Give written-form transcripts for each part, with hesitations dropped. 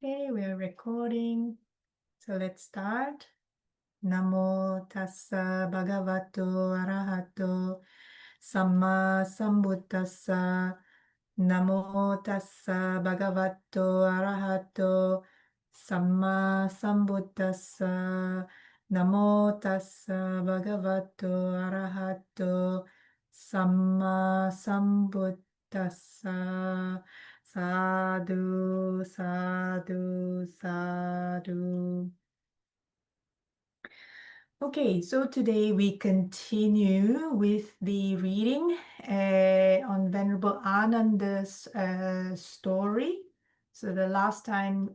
Okay, we are recording. So let's start. Namo tassa bhagavato arahato samma sambuddhassa. Namo tassa bhagavato arahato samma sambuddhassa. Namo tassa bhagavato arahato samma sambuddhassa. Sadhu, sadhu, sadhu. Okay, so today we continue with the reading on Venerable Ananda's story. So the last time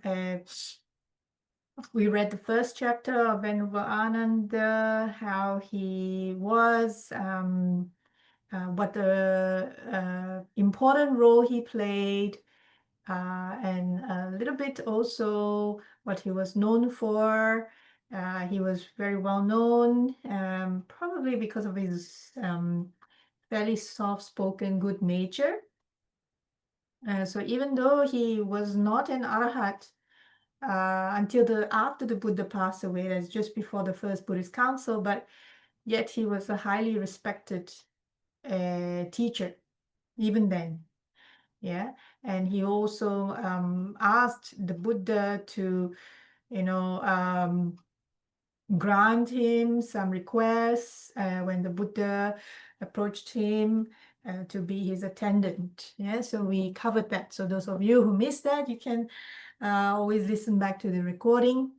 we read the first chapter of Venerable Ananda, how he was, what the important role he played, and a little bit also what he was known for. He was very well known, probably because of his fairly soft-spoken good nature. So even though he was not an arahat until after the Buddha passed away, that's just before the first Buddhist council, but yet he was a highly respected teacher even then. Yeah, and he also asked the Buddha to, grant him some requests when the Buddha approached him to be his attendant. Yeah, so we covered that. So those of you who missed that, you can always listen back to the recording.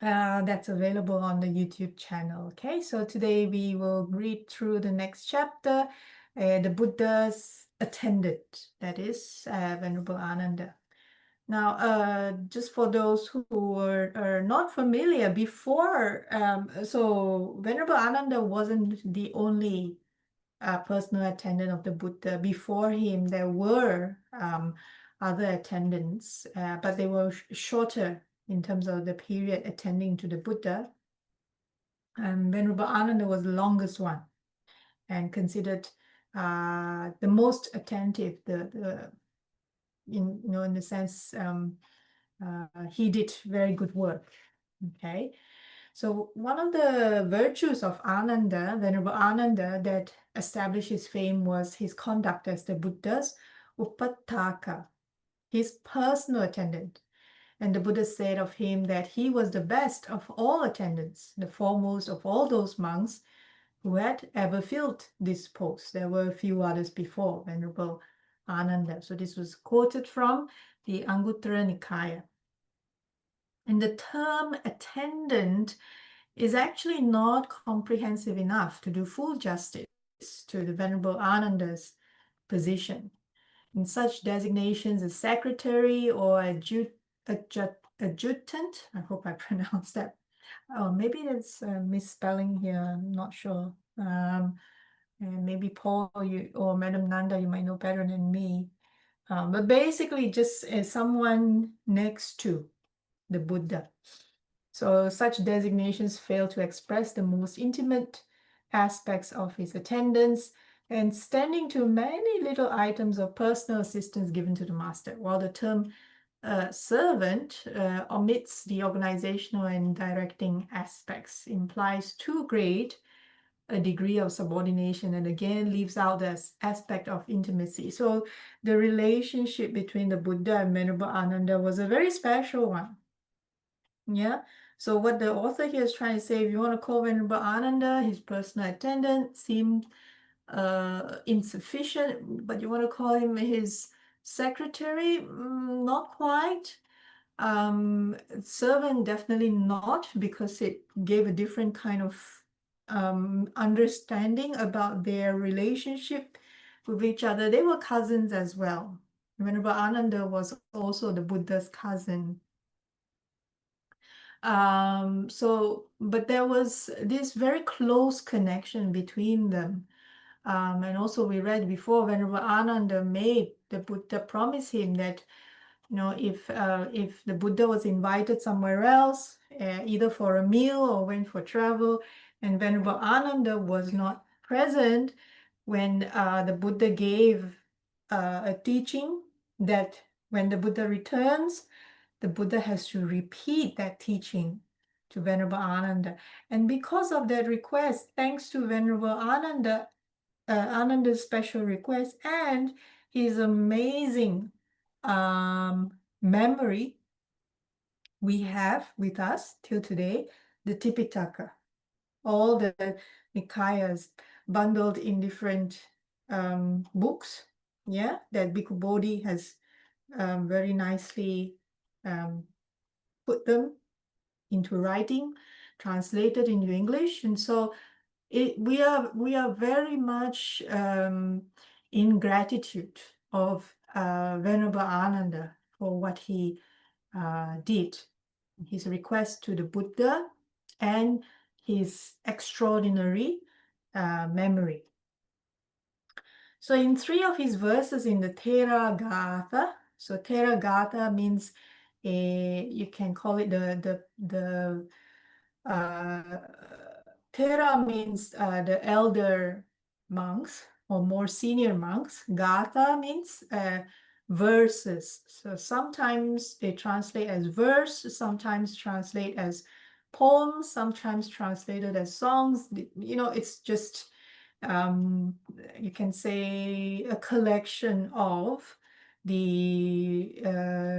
That's available on the YouTube channel. Okay, so today we will read through the next chapter, the Buddha's attendant, that is Venerable Ananda. Now, just for those who are not familiar, before, so Venerable Ananda wasn't the only personal attendant of the Buddha. Before him, there were other attendants, but they were shorter in terms of the period attending to the Buddha. Venerable Ananda was the longest one and considered the most attentive, in the sense he did very good work. Okay, so one of the virtues of Ananda, Venerable Ananda, that established his fame was his conduct as the Buddha's Upattaka, his personal attendant. And the Buddha said of him that he was the best of all attendants, the foremost of all those monks who had ever filled this post. There were a few others before Venerable Ananda. So this was quoted from the Anguttara Nikaya. And the term attendant is actually not comprehensive enough to do full justice to the Venerable Ananda's position. In such designations as secretary or adjutant, I hope I pronounced that. Oh, maybe there's a misspelling here, I'm not sure. And maybe Paul or Madam Nanda, you might know better than me. But basically just as someone next to the Buddha. So such designations fail to express the most intimate aspects of his attendance and standing to many little items of personal assistance given to the master, while the term servant omits the organizational and directing aspects, implies too great a degree of subordination, and again leaves out the aspect of intimacy. So the relationship between the Buddha and Venerable Ananda was a very special one. Yeah. So what the author here is trying to say, if you want to call Venerable Ananda his personal attendant, seemed insufficient, but you want to call him his secretary, not quite. Servant, definitely not, because it gave a different kind of understanding about their relationship with each other. They were cousins as well. Venerable Ananda was also the Buddha's cousin. But there was this very close connection between them. And also we read before, Venerable Ananda made the Buddha promise him that, if the Buddha was invited somewhere else, either for a meal or went for travel, and Venerable Ananda was not present when the Buddha gave a teaching that when the Buddha returns, the Buddha has to repeat that teaching to Venerable Ananda. And because of that request, thanks to Venerable Ananda, Ananda's special request and his amazing memory, we have with us till today the Tipitaka, all the Nikayas bundled in different books, yeah, that Bhikkhu Bodhi has very nicely put them into writing, translated into English. And so we are very much in gratitude of Venerable Ananda for what he did, his request to the Buddha and his extraordinary memory. So in 3 of his verses in the Thera Gatha, so Thera Gatha means you can call it Thera means the elder monks or more senior monks. Gatha means verses. So sometimes they translate as verse, sometimes translate as poems, sometimes translated as songs. You know, it's just you can say a collection of the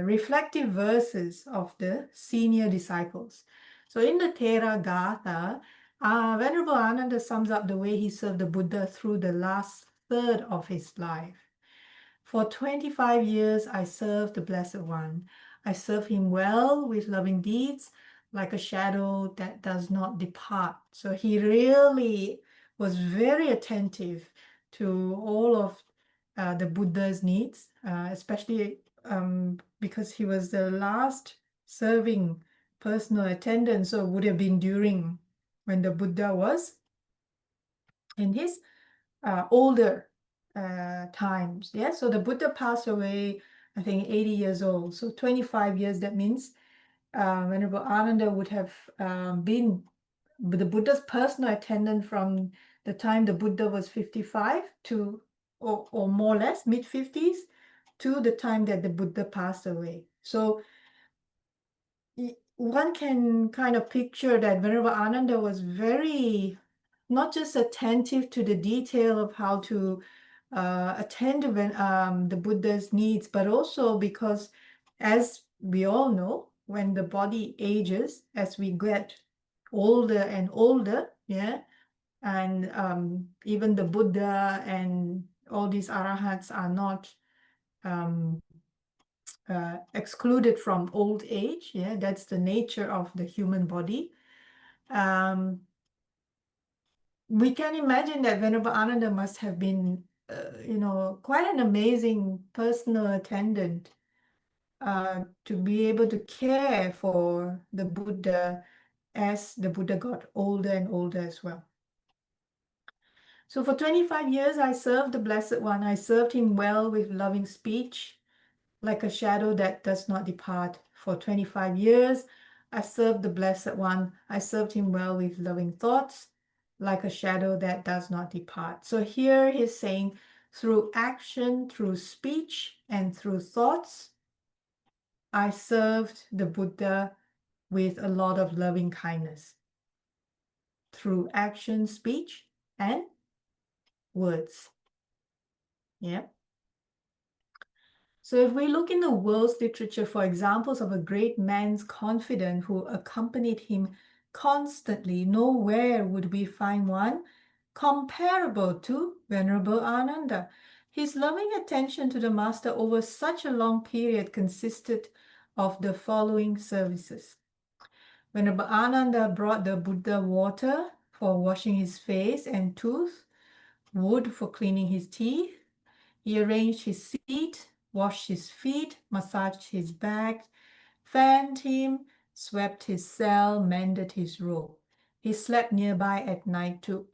reflective verses of the senior disciples. So in the Thera Gatha, Venerable Ananda sums up the way he served the Buddha through the last third of his life. For 25 years, I served the Blessed One. I serve him well with loving deeds, like a shadow that does not depart. So he really was very attentive to all of the Buddha's needs, especially because he was the last serving personal attendant, so it would have been during when the Buddha was in his older times. Yeah, so the Buddha passed away, I think, 80 years old. So 25 years, that means Venerable Ananda would have been the Buddha's personal attendant from the time the Buddha was 55 to, or more or less, mid-50s, to the time that the Buddha passed away. So one can kind of picture that Venerable Ananda was very, not just attentive to the detail of how to attend to the Buddha's needs, but also because, as we all know, when the body ages, as we get older and older, yeah, and even the Buddha and all these arahats are not excluded from old age. Yeah, that's the nature of the human body. We can imagine that Venerable Ananda must have been, quite an amazing personal attendant to be able to care for the Buddha as the Buddha got older and older as well. So for 25 years, I served the Blessed One. I served him well with loving speech, like a shadow that does not depart. For 25 years, I served the Blessed One. I served him well with loving thoughts, like a shadow that does not depart. So here he's saying, through action, through speech, and through thoughts, I served the Buddha with a lot of loving kindness. Through action, speech, and words. Yeah. So if we look in the world's literature for examples of a great man's confidant who accompanied him constantly, nowhere would we find one comparable to Venerable Ananda. His loving attention to the Master over such a long period consisted of the following services. Venerable Ananda brought the Buddha water for washing his face and tooth, wood for cleaning his teeth. He arranged his seat, washed his feet, massaged his back, fanned him, swept his cell, mended his robe. He slept nearby at night to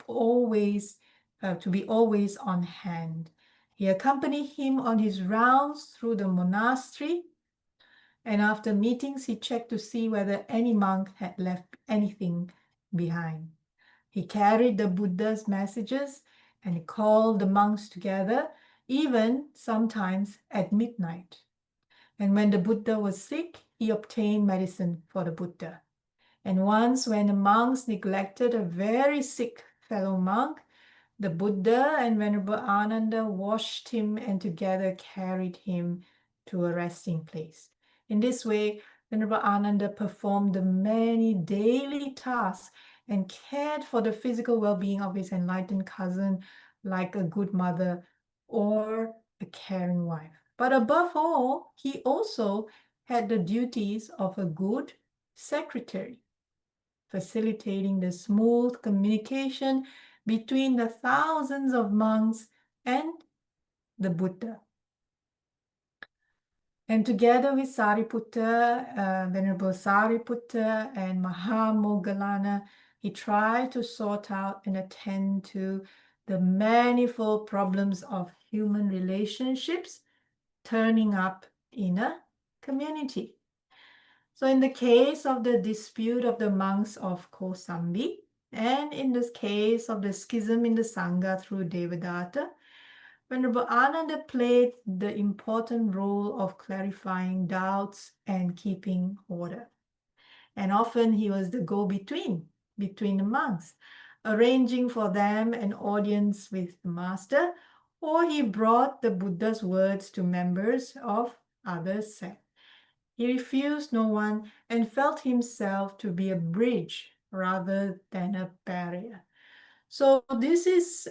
be always on hand. He accompanied him on his rounds through the monastery, and after meetings, he checked to see whether any monk had left anything behind. He carried the Buddha's messages and he called the monks together, even sometimes at midnight. And when the Buddha was sick, he obtained medicine for the Buddha. And once when the monks neglected a very sick fellow monk, the Buddha and Venerable Ānanda washed him and together carried him to a resting place. In this way, Venerable Ānanda performed the many daily tasks and cared for the physical well-being of his enlightened cousin like a good mother or a caring wife. But above all, he also had the duties of a good secretary, facilitating the smooth communication between the thousands of monks and the Buddha. And together with Sariputta, Venerable Sariputta and Mahamoggallana, he tried to sort out and attend to the manifold problems of human relationships turning up in a community. So in the case of the dispute of the monks of Kosambi, and in this case of the schism in the Sangha through Devadatta, Venerable Ananda played the important role of clarifying doubts and keeping order. And often he was the go-between between the monks, arranging for them an audience with the master, or he brought the Buddha's words to members of other sects. He refused no one and felt himself to be a bridge rather than a barrier. So this is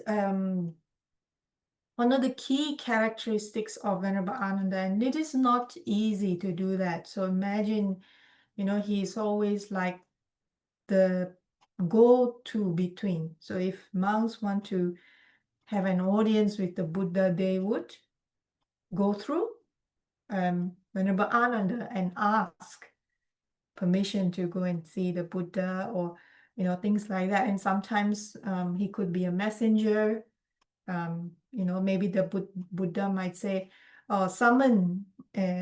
one of the key characteristics of Venerable Ananda, and it is not easy to do that. So imagine, he's always like the go-to between. So if monks want to have an audience with the Buddha, they would go through Venerable Ananda and ask permission to go and see the Buddha, or things like that. And sometimes he could be a messenger. Maybe the Buddha might say, oh, summon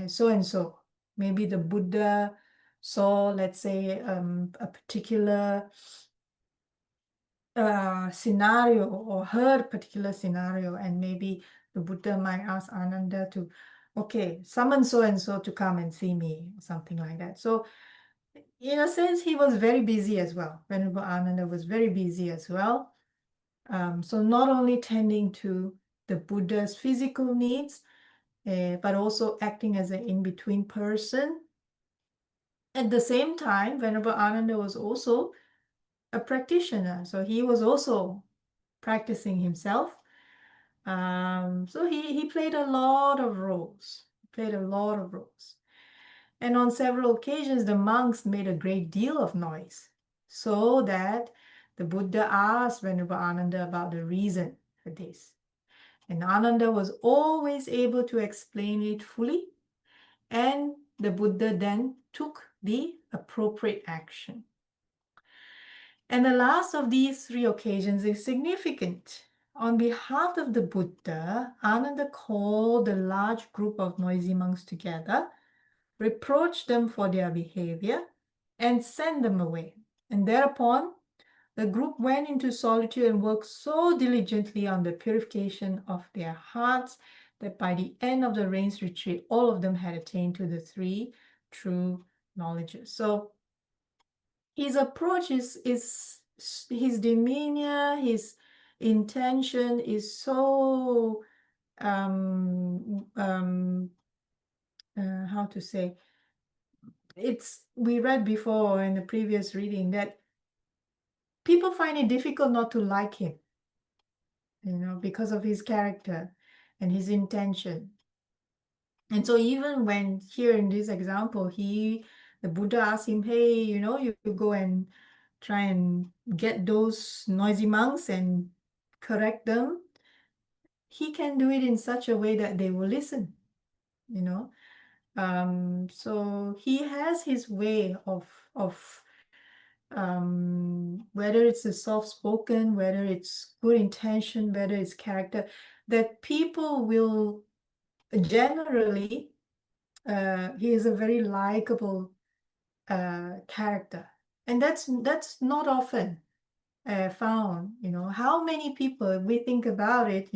so and so. Maybe the Buddha saw, let's say, a particular scenario or heard particular scenario, and maybe the Buddha might ask Ananda to, okay, summon so and so to come and see me, something like that. So in a sense, he was very busy as well. Venerable Ananda was very busy as well. So not only tending to the Buddha's physical needs, but also acting as an in-between person. At the same time, Venerable Ananda was also a practitioner. So he was also practicing himself. So he played a lot of roles. And on several occasions, the monks made a great deal of noise, so that the Buddha asked Venerable Ananda about the reason for this. And Ananda was always able to explain it fully, and the Buddha then took the appropriate action. And the last of these three occasions is significant. On behalf of the Buddha, Ananda called a large group of noisy monks together, reproached them for their behavior, and sent them away. And thereupon, the group went into solitude and worked so diligently on the purification of their hearts that by the end of the rains retreat, all of them had attained to the three true knowledges. So his approach is his demeanor, his intention is so how to say, we read before in the previous reading that people find it difficult not to like him, because of his character and his intention. And so even when here in this example, the Buddha asked him, hey, you go and try and get those noisy monks and correct them, he can do it in such a way that they will listen, so he has his way of whether it's a soft-spoken, whether it's good intention, whether it's character, that people will generally, he is a very likable character. And that's not often found, how many people, we think about it,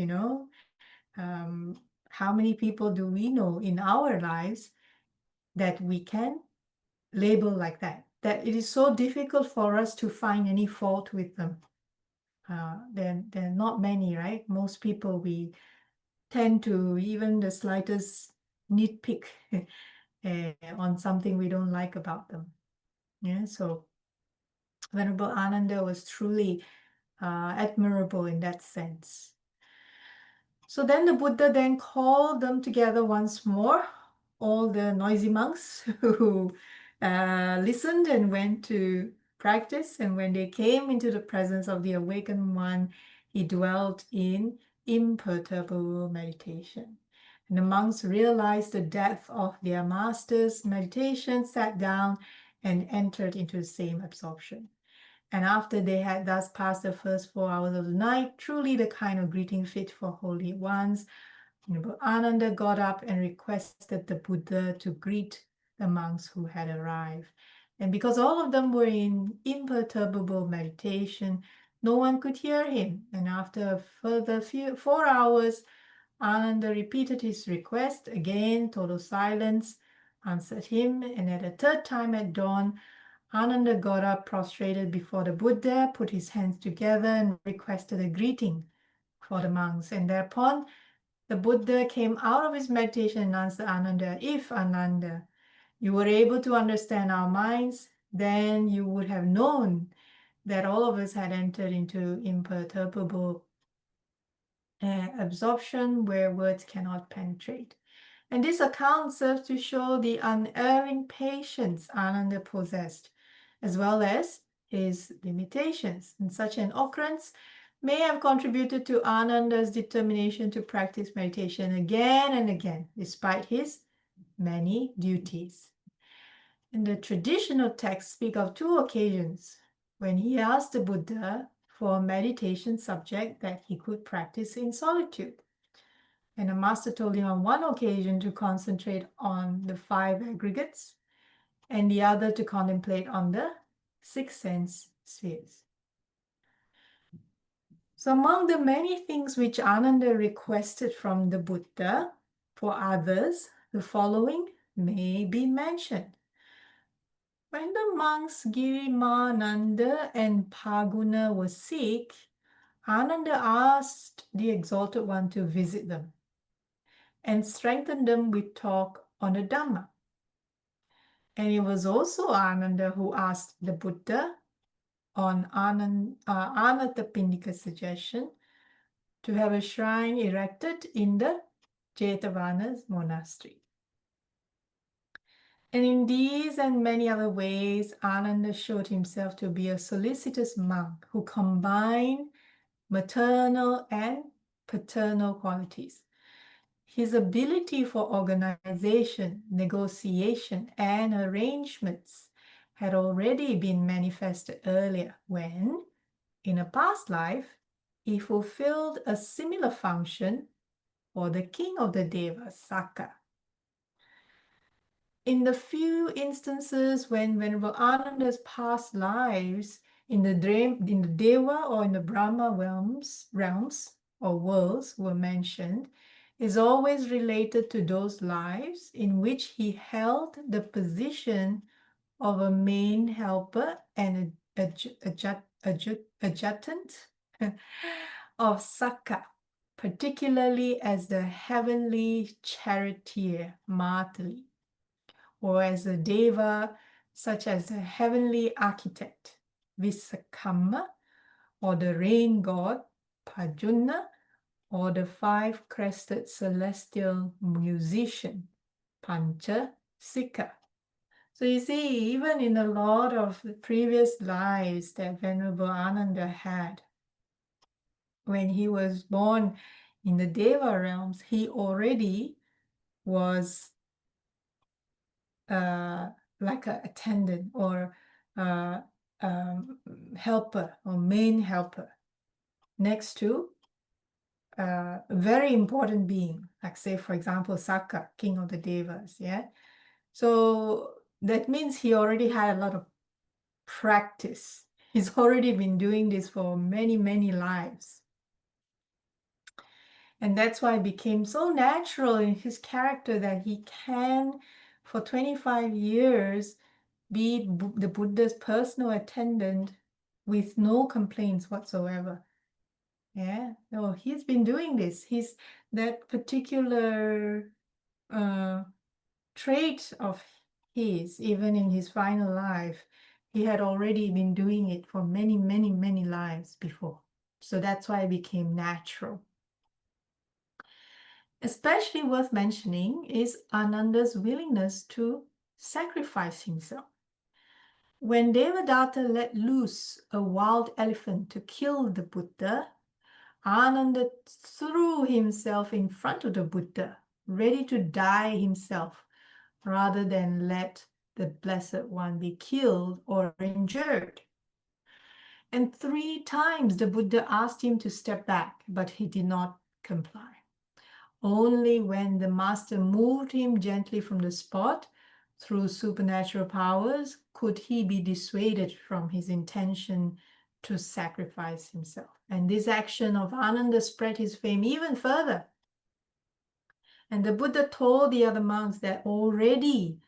how many people do we know in our lives that we can label like that it is so difficult for us to find any fault with them. There are not many, right? Most people, we tend to even the slightest nitpick on something we don't like about them. Yeah, so Venerable Ananda was truly admirable in that sense. So then the Buddha then called them together once more, all the noisy monks who listened and went to practice. And when they came into the presence of the awakened one, he dwelt in imperturbable meditation. And the monks realized the depth of their master's meditation, sat down, and entered into the same absorption. And after they had thus passed the first 4 hours of the night, truly the kind of greeting fit for holy ones, Ananda got up and requested the Buddha to greet the monks who had arrived. And because all of them were in imperturbable meditation, no one could hear him. And after a further 4 hours, Ananda repeated his request. Again, total silence answered him. And at a third time at dawn, Ananda got up, prostrated before the Buddha, put his hands together, and requested a greeting for the monks. And thereupon, the Buddha came out of his meditation and answered Ananda, if, Ananda, you were able to understand our minds, then you would have known that all of us had entered into imperturbable absorption where words cannot penetrate. And this account serves to show the unerring patience Ananda possessed, as well as his limitations. And such an occurrence may have contributed to Ananda's determination to practice meditation again and again, despite his many duties. And the traditional texts speak of 2 occasions when he asked the Buddha for a meditation subject that he could practice in solitude. And the master told him on one occasion to concentrate on the 5 aggregates, and the other to contemplate on the 6 sense spheres. So among the many things which Ananda requested from the Buddha for others, the following may be mentioned. When the monks Girimananda and Paguna were sick, Ananda asked the Exalted One to visit them and strengthen them with talk on the Dhamma. And it was also Ananda who asked the Buddha on Anathapindika's suggestion to have a shrine erected in the Jetavana's monastery. And in these and many other ways, Ananda showed himself to be a solicitous monk who combined maternal and paternal qualities. His ability for organization, negotiation, and arrangements had already been manifested earlier when, in a past life, he fulfilled a similar function for the king of the Devas, Sakka. In the few instances when Venerable Ananda's past lives in the Deva or in the Brahma realms or worlds were mentioned, is always related to those lives in which he held the position of a main helper and adjutant of Sakka, particularly as the heavenly charioteer, Matali, or as a Deva, such as the heavenly architect, Visakamma, or the rain god, Pajuna, or the 5-crested celestial musician, Pancha Sikha. So you see, even in a lot of the previous lives that Venerable Ananda had, when he was born in the Deva realms, he already was like an attendant or helper or main helper next to a very important being, like say, for example, Sakka, king of the Devas, yeah? So that means he already had a lot of practice. He's already been doing this for many, many lives. And that's why it became so natural in his character that he can for 25 years, be the Buddha's personal attendant with no complaints whatsoever. Yeah, no, he's been doing this. He's that particular trait of his, even in his final life, he had already been doing it for many, many, many lives before. So that's why it became natural. Especially worth mentioning is Ananda's willingness to sacrifice himself. When Devadatta let loose a wild elephant to kill the Buddha, Ananda threw himself in front of the Buddha, ready to die himself, rather than let the Blessed One be killed or injured. And 3 times the Buddha asked him to step back, but he did not comply. Only when the master moved him gently from the spot through supernatural powers could he be dissuaded from his intention to sacrifice himself. And this action of Ananda spread his fame even further. And the Buddha told the other monks that already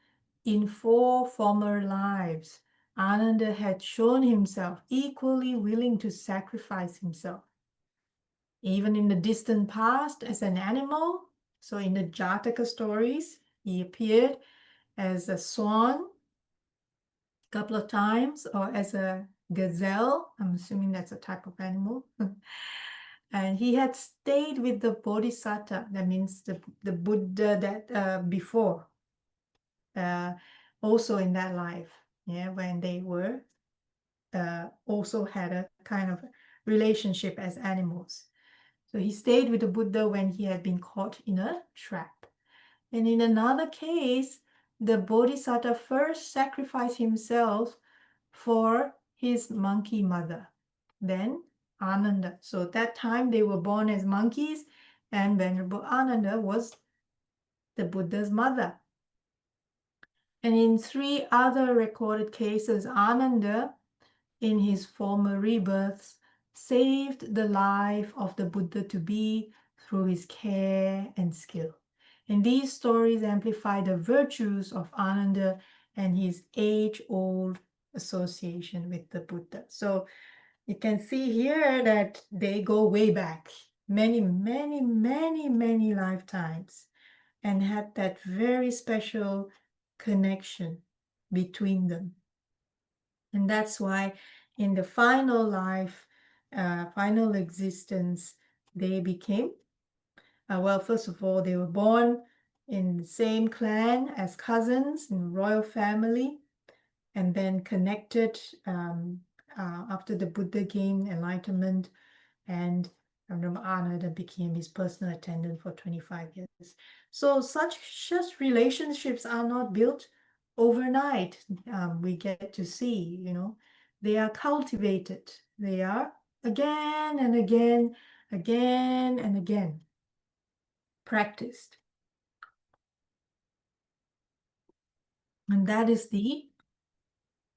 in 4 former lives, Ananda had shown himself equally willing to sacrifice himself. Even in the distant past as an animal, so in the Jataka stories, he appeared as a swan a couple of times, or as a gazelle. I'm assuming that's a type of animal. And he had stayed with the Bodhisattva, that means the Buddha that before, also in that life, yeah, when they were also had a kind of relationship as animals. So he stayed with the Buddha when he had been caught in a trap. And in another case, the Bodhisattva first sacrificed himself for his monkey mother, then Ananda. So at that time they were born as monkeys, and Venerable Ananda was the Buddha's mother. And in 3 other recorded cases, Ananda, in his former rebirths, saved the life of the Buddha to be through his care and skill. And these stories amplify the virtues of Ananda and his age-old association with the Buddha. So you can see here that they go way back, many, many, many, many lifetimes, and had that very special connection between them. And that's why in the final life, final existence, they became, well, first of all, they were born in the same clan as cousins in the royal family, and then connected after the Buddha gained enlightenment, and Ananda became his personal attendant for 25 years. So such relationships are not built overnight. We get to see, they are cultivated. They are again and again, again and again practiced. And that is the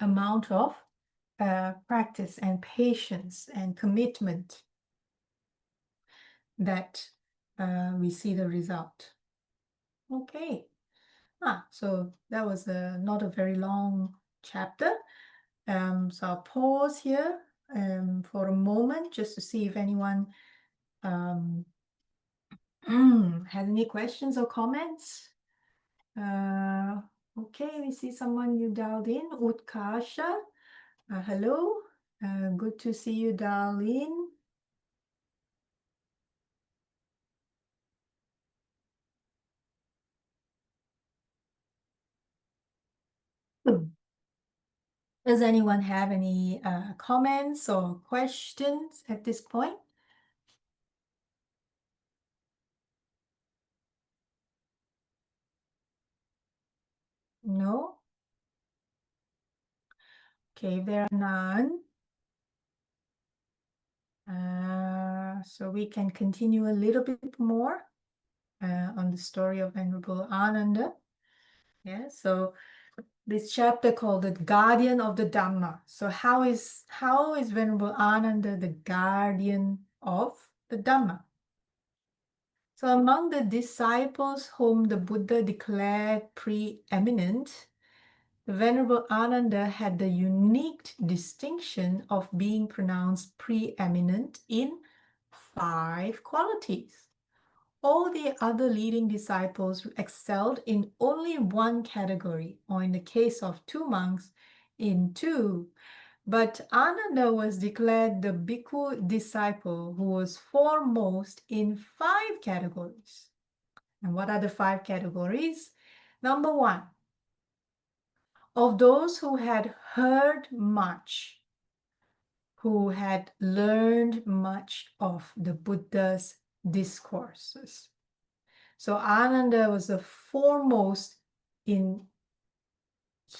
amount of practice and patience and commitment that we see the result. Okay. So that was not a very long chapter. So I'll pause here for a moment just to see if anyone has any questions or comments. Okay, we see someone you dialed in, Utkasha. Hello, good to see you dialed in. Does anyone have any comments or questions at this point? No? Okay, if there are none, so we can continue a little bit more on the story of Venerable Ānanda. Yeah, so this chapter called the guardian of the Dhamma. So how is Venerable Ānanda the guardian of the Dhamma? So among the disciples whom the Buddha declared preeminent, the Venerable Ananda had the unique distinction of being pronounced preeminent in 5 qualities. All the other leading disciples excelled in only one category, or in the case of 2 monks, in 2. But Ananda was declared the bhikkhu disciple who was foremost in 5 categories. And what are the 5 categories? Number 1, of those who had heard much, who had learned much of the Buddha's discourses. So Ananda was the foremost in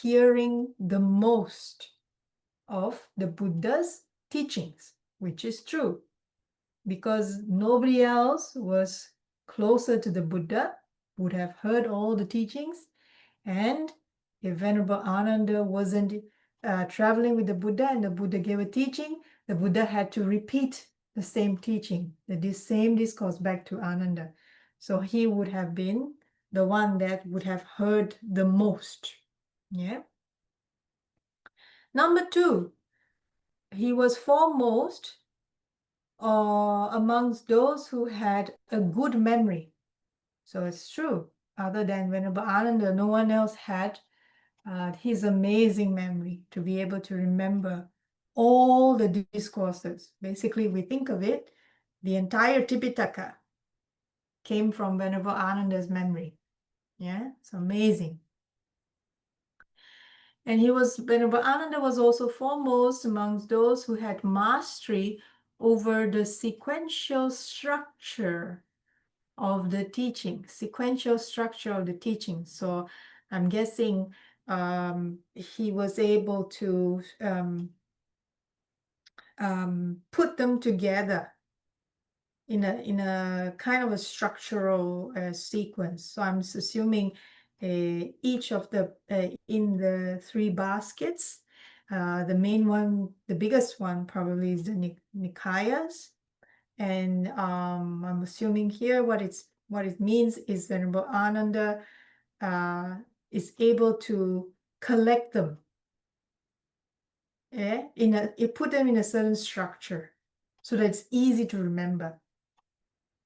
hearing the most of the Buddha's teachings, which is true, because nobody else was closer to the Buddha, would have heard all the teachings. And if Venerable Ananda wasn't traveling with the Buddha and the Buddha gave a teaching, the Buddha had to repeat the same teaching, the same discourse back to Ananda. So he would have been the one that would have heard the most. Yeah. Number 2, he was foremost amongst those who had a good memory. So it's true. Other than Venerable Ananda, no one else had his amazing memory to be able to remember all the discourses. Basically, we think of it, the entire Tipitaka came from Venerable Ananda's memory. Yeah, it's amazing. And Venerable Ananda was also foremost amongst those who had mastery over the sequential structure of the teaching, So I'm guessing he was able to put them together in a kind of a structural sequence. So I'm assuming each of the in the 3 baskets, the main one, the biggest one probably is the Nikayas. And I'm assuming here what it means is Venerable Ananda is able to collect them, put them in a certain structure so that it's easy to remember.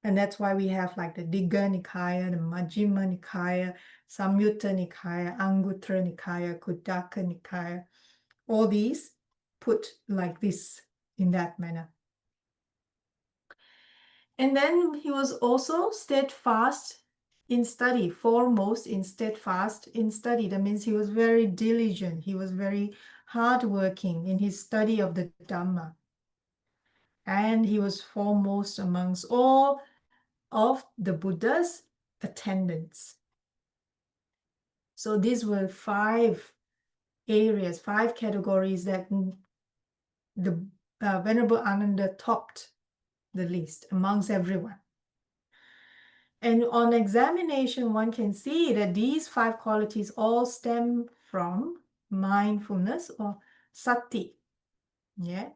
And that's why we have like the Digha Nikaya, the Majjhima Nikaya, Samyutta Nikaya, Anguttara Nikaya, Khuddaka Nikaya. All these put like this in that manner. And then he was also steadfast in study, foremost in steadfast in study. That means he was very diligent. He was very hardworking in his study of the Dhamma. And he was foremost amongst all of the Buddha's attendants. So these were 5 areas, 5 categories that the Venerable Ananda topped the list amongst everyone. And on examination, one can see that these 5 qualities all stem from mindfulness or sati. Yeah.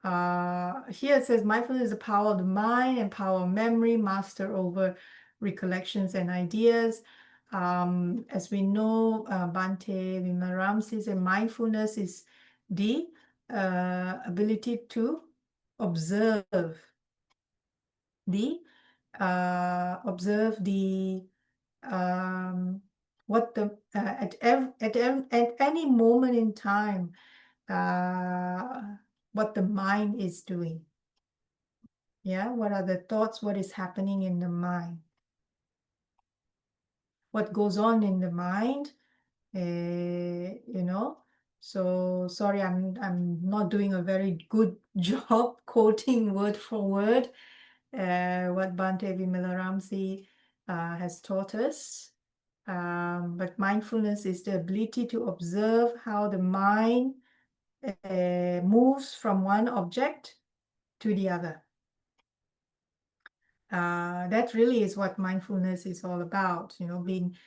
Here it says mindfulness is the power of the mind and power of memory, master over recollections and ideas. As we know, Bhante Vimaramsi says mindfulness is the ability to observe the what the at any moment in time what the mind is doing. Yeah, what are the thoughts, what is happening in the mind, what goes on in the mind, so sorry, I'm not doing a very good job quoting word for word what Bhante Vimalaramsi has taught us. But mindfulness is the ability to observe how the mind moves from one object to the other. That really is what mindfulness is all about, being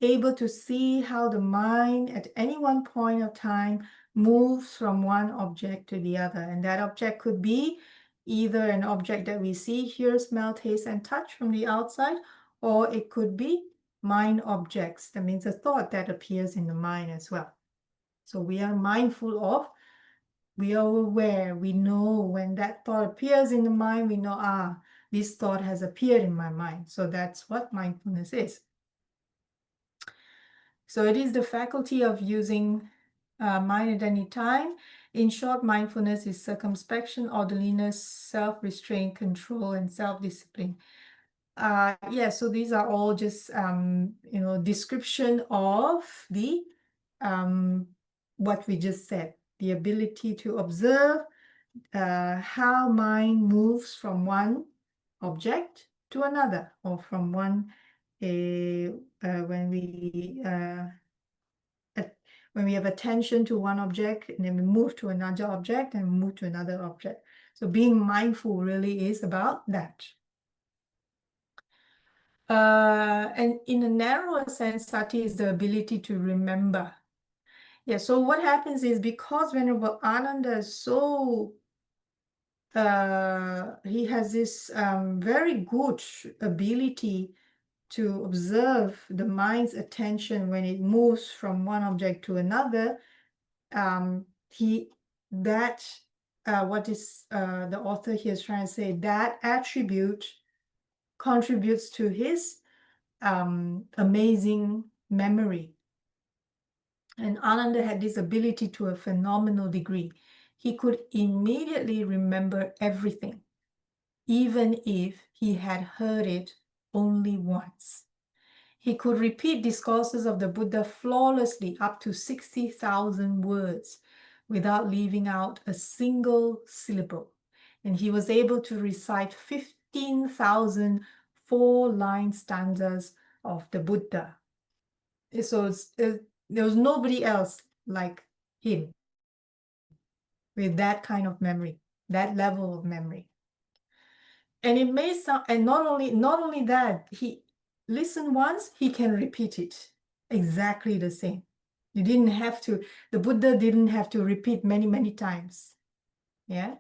able to see how the mind at any one point of time moves from one object to the other. And that object could be either an object that we see, hear, smell, taste, and touch from the outside, or it could be mind objects. That means a thought that appears in the mind as well. So we are mindful of, we are aware, we know when that thought appears in the mind, we know, this thought has appeared in my mind. So that's what mindfulness is. So it is the faculty of using mind at any time. In short, mindfulness is circumspection, orderliness, self-restraint, control, and self-discipline. Yeah, so these are all just description of the what we just said, the ability to observe how mind moves from one object to another, or from one when we have attention to one object, and then we move to another object and move to another object. So being mindful really is about that. And in a narrower sense, sati is the ability to remember. Yeah, so what happens is, because Venerable Ananda is so, he has this very good ability to observe the mind's attention when it moves from one object to another. What is the author here is trying to say, that attribute contributes to his amazing memory. And Ananda had this ability to a phenomenal degree. He could immediately remember everything, even if he had heard it only once. He could repeat discourses of the Buddha flawlessly, up to 60,000 words, without leaving out a single syllable. And he was able to recite 15,000 four-line stanzas of the Buddha. So there was nobody else like him with that kind of memory, that level of memory. And it may sound, and not only that, he listened once, he can repeat it exactly the same. You didn't have to, the Buddha didn't have to repeat many, many times. Yeah.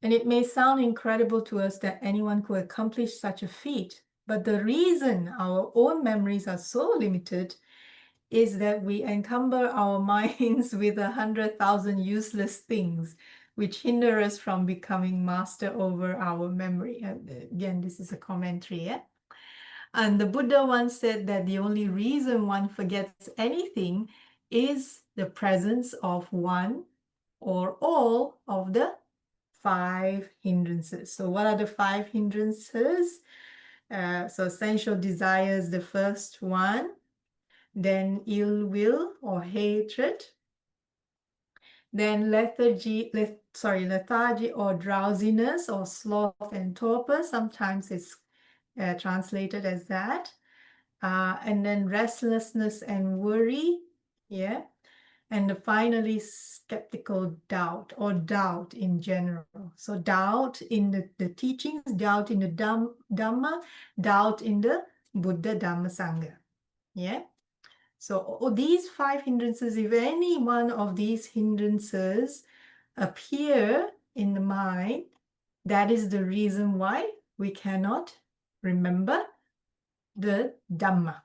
And it may sound incredible to us that anyone could accomplish such a feat, but the reason our own memories are so limited is that we encumber our minds with 100,000 useless things, which hinder us from becoming master over our memory. Again, this is a commentary, yeah? And the Buddha once said that the only reason one forgets anything is the presence of one or all of the 5 hindrances. So what are the 5 hindrances? So sensual desires, the first one. Then ill will or hatred. Then lethargy or drowsiness, or sloth and torpor. Sometimes it's translated as that. And then restlessness and worry. Yeah. And finally, skeptical doubt, or doubt in general. So doubt in the teachings, doubt in the Dhamma, doubt in the Buddha Dhamma Sangha. Yeah. So these 5 hindrances, if any one of these hindrances appear in the mind, that is the reason why we cannot remember the Dhamma.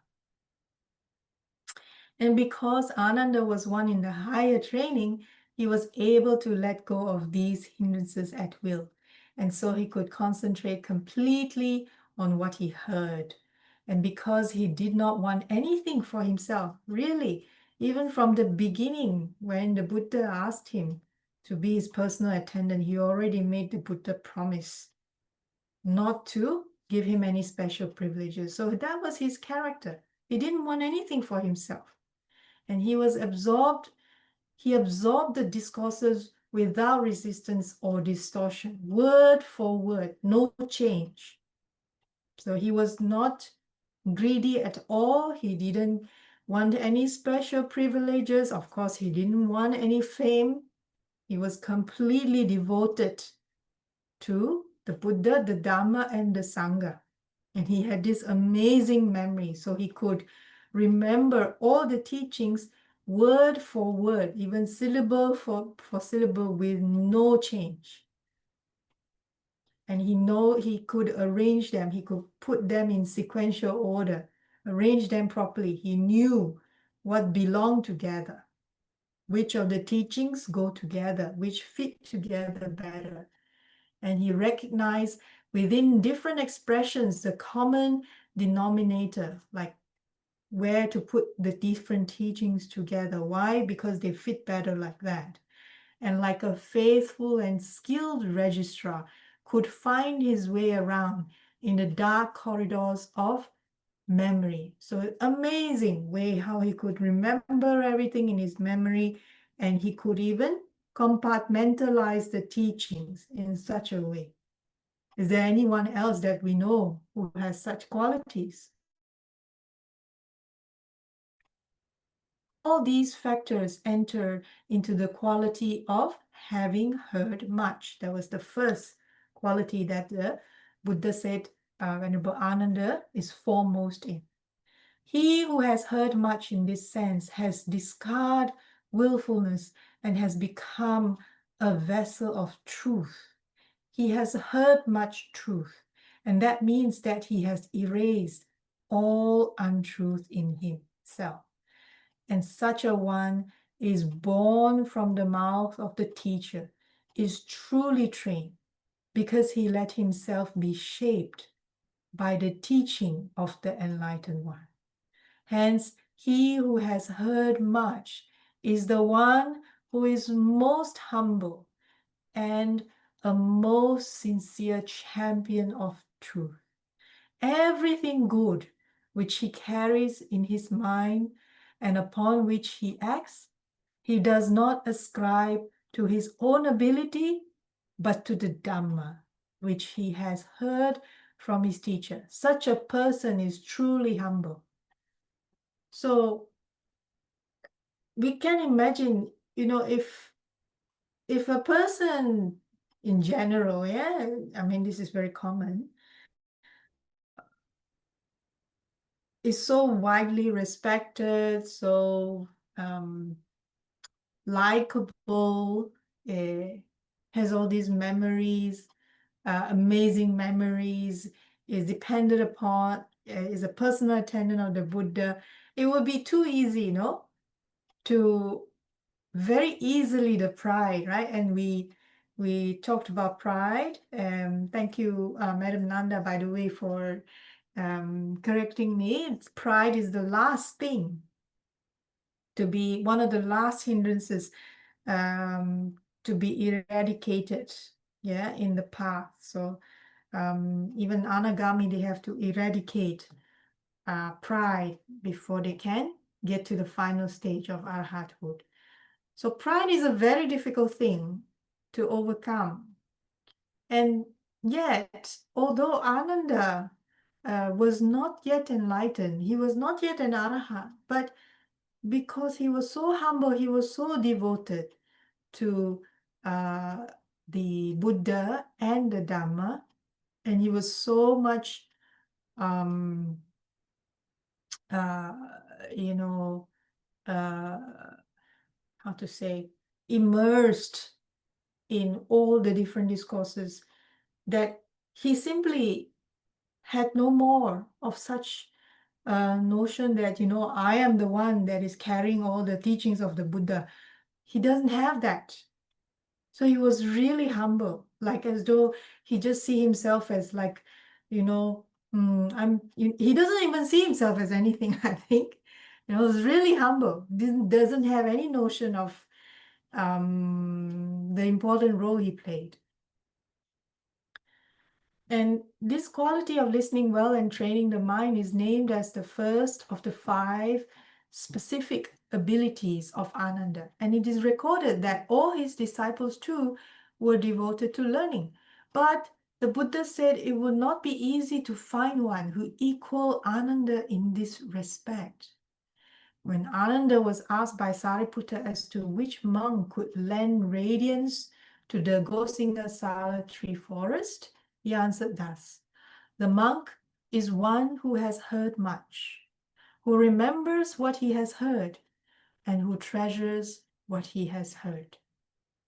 And because Ananda was one in the higher training, he was able to let go of these hindrances at will. And so he could concentrate completely on what he heard. And because he did not want anything for himself, really, even from the beginning, when the Buddha asked him to be his personal attendant, he already made the Buddha promise not to give him any special privileges. So that was his character. He didn't want anything for himself. And he absorbed the discourses without resistance or distortion, word for word, no change. So he was not greedy at all. He didn't want any special privileges. Of course, he didn't want any fame. He was completely devoted to the Buddha, the Dhamma, and the Sangha. And he had this amazing memory. So he could remember all the teachings word for word, even syllable for syllable, with no change. And he could arrange them. He could put them in sequential order, arrange them properly. He knew what belonged together, which of the teachings go together, which fit together better. And he recognized within different expressions the common denominator, like where to put the different teachings together. Why? Because they fit better like that. And like a faithful and skilled registrar, could find his way around in the dark corridors of memory. So amazing way how he could remember everything in his memory, and he could even compartmentalize the teachings in such a way. Is there anyone else that we know who has such qualities? All these factors enter into the quality of having heard much. That was the first quality that the Buddha said Venerable Ānanda is foremost in. He who has heard much in this sense has discarded willfulness and has become a vessel of truth. He has heard much truth, and that means that he has erased all untruth in himself. And such a one is born from the mouth of the teacher, is truly trained, because he let himself be shaped by the teaching of the enlightened one. Hence, he who has heard much is the one who is most humble and a most sincere champion of truth. Everything good which he carries in his mind and upon which he acts, he does not ascribe to his own ability, but to the Dhamma, which he has heard from his teacher. Such a person is truly humble. So we can imagine, if a person in general, yeah, I mean, this is very common, is so widely respected, so likable, has all these memories, amazing memories, is dependent upon, is a personal attendant of the Buddha, it would be too easy, to very easily the pride, right? And we talked about pride. Thank you, Madam Nanda, by the way, for correcting me. Pride is the last thing to be one of the last hindrances to be eradicated, yeah, in the path. So even anagami, they have to eradicate pride before they can get to the final stage of arhathood. So pride is a very difficult thing to overcome. And yet, although Ananda was not yet enlightened, he was not yet an arhat, but because he was so humble, he was so devoted to the Buddha and the Dhamma, and he was so much, how to say, immersed in all the different discourses, that he simply had no more of such notion that, I am the one that is carrying all the teachings of the Buddha. He doesn't have that. So he was really humble, like as though he just see himself as like, he doesn't even see himself as anything, I think. He was really humble, doesn't have any notion of the important role he played. And this quality of listening well and training the mind is named as the first of the 5 specific abilities of Ananda. And it is recorded that all his disciples too were devoted to learning. But the Buddha said it would not be easy to find one who equal Ananda in this respect. When Ananda was asked by Sariputta as to which monk could lend radiance to the Gosingasala tree forest, he answered thus: the monk is one who has heard much, who remembers what he has heard, and who treasures what he has heard.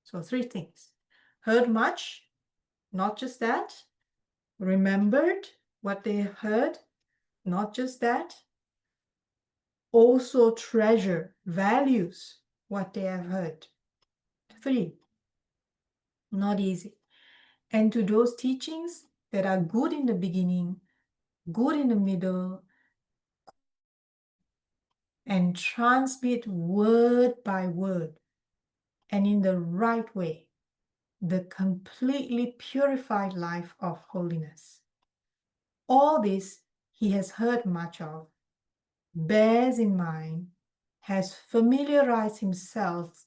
So 3 things: heard much, Not just that, remembered what they heard. Not just that, also treasure, values what they have heard. 3, not easy. And to those teachings that are good in the beginning, good in the middle, and transmit word by word and in the right way, the completely purified life of holiness. All this he has heard much of, bears in mind, has familiarized himself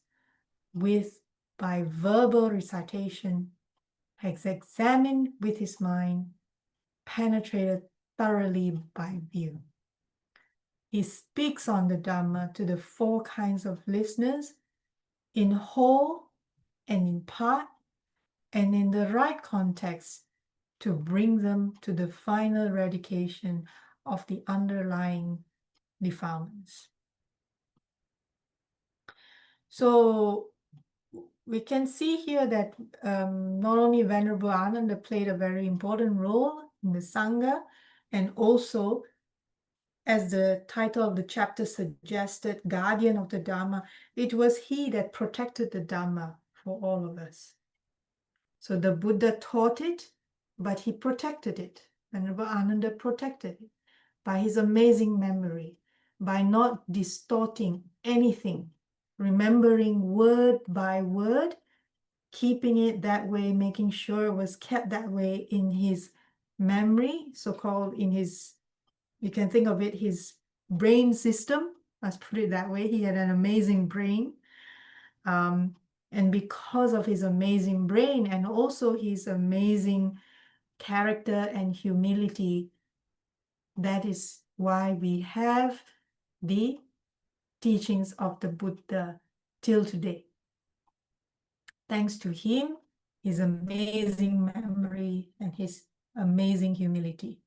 with by verbal recitation, has examined with his mind, penetrated thoroughly by view. He speaks on the Dhamma to the 4 kinds of listeners, in whole and in part, and in the right context to bring them to the final eradication of the underlying defilements. So we can see here that not only Venerable Ananda played a very important role in the Sangha, and also, as the title of the chapter suggested, guardian of the Dhamma, it was he that protected the Dhamma for all of us. So the Buddha taught it, but he protected it. Venerable Ananda protected it by his amazing memory, by not distorting anything, remembering word by word, keeping it that way, making sure it was kept that way in his memory, so-called in his, you can think of it, his brain system, let's put it that way. He had an amazing brain. And because of his amazing brain and also his amazing character and humility, that is why we have the teachings of the Buddha till today. Thanks to him, his amazing memory and his amazing humility.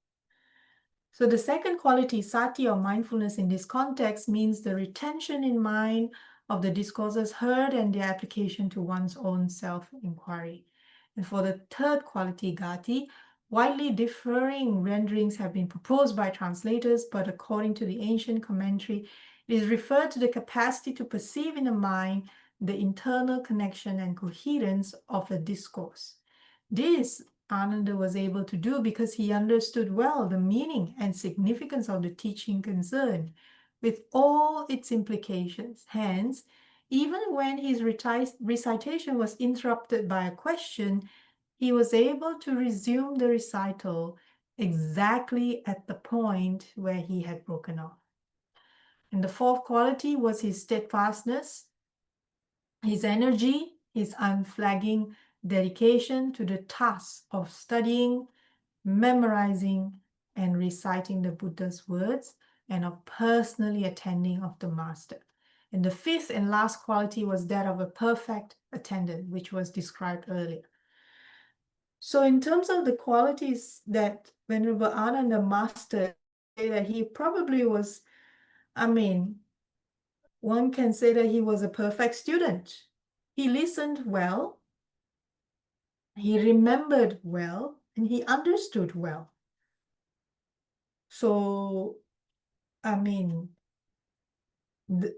So the second quality, sati or mindfulness in this context, means the retention in mind of the discourses heard and their application to one's own self-inquiry. And for the third quality, gati, widely differing renderings have been proposed by translators, but according to the ancient commentary, it is referred to the capacity to perceive in the mind the internal connection and coherence of a discourse. This Ananda was able to do because he understood well the meaning and significance of the teaching concerned, with all its implications. Hence, even when his recitation was interrupted by a question, he was able to resume the recital exactly at the point where he had broken off. And the fourth quality was his steadfastness, his energy, his unflagging dedication to the task of studying, memorizing, and reciting the Buddha's words, and of personally attending of the master. And the fifth and last quality was that of a perfect attendant, which was described earlier. So in terms of the qualities that Venerable Ānanda mastered, that he probably was, one can say that he was a perfect student. He listened well, he remembered well, and he understood well. So,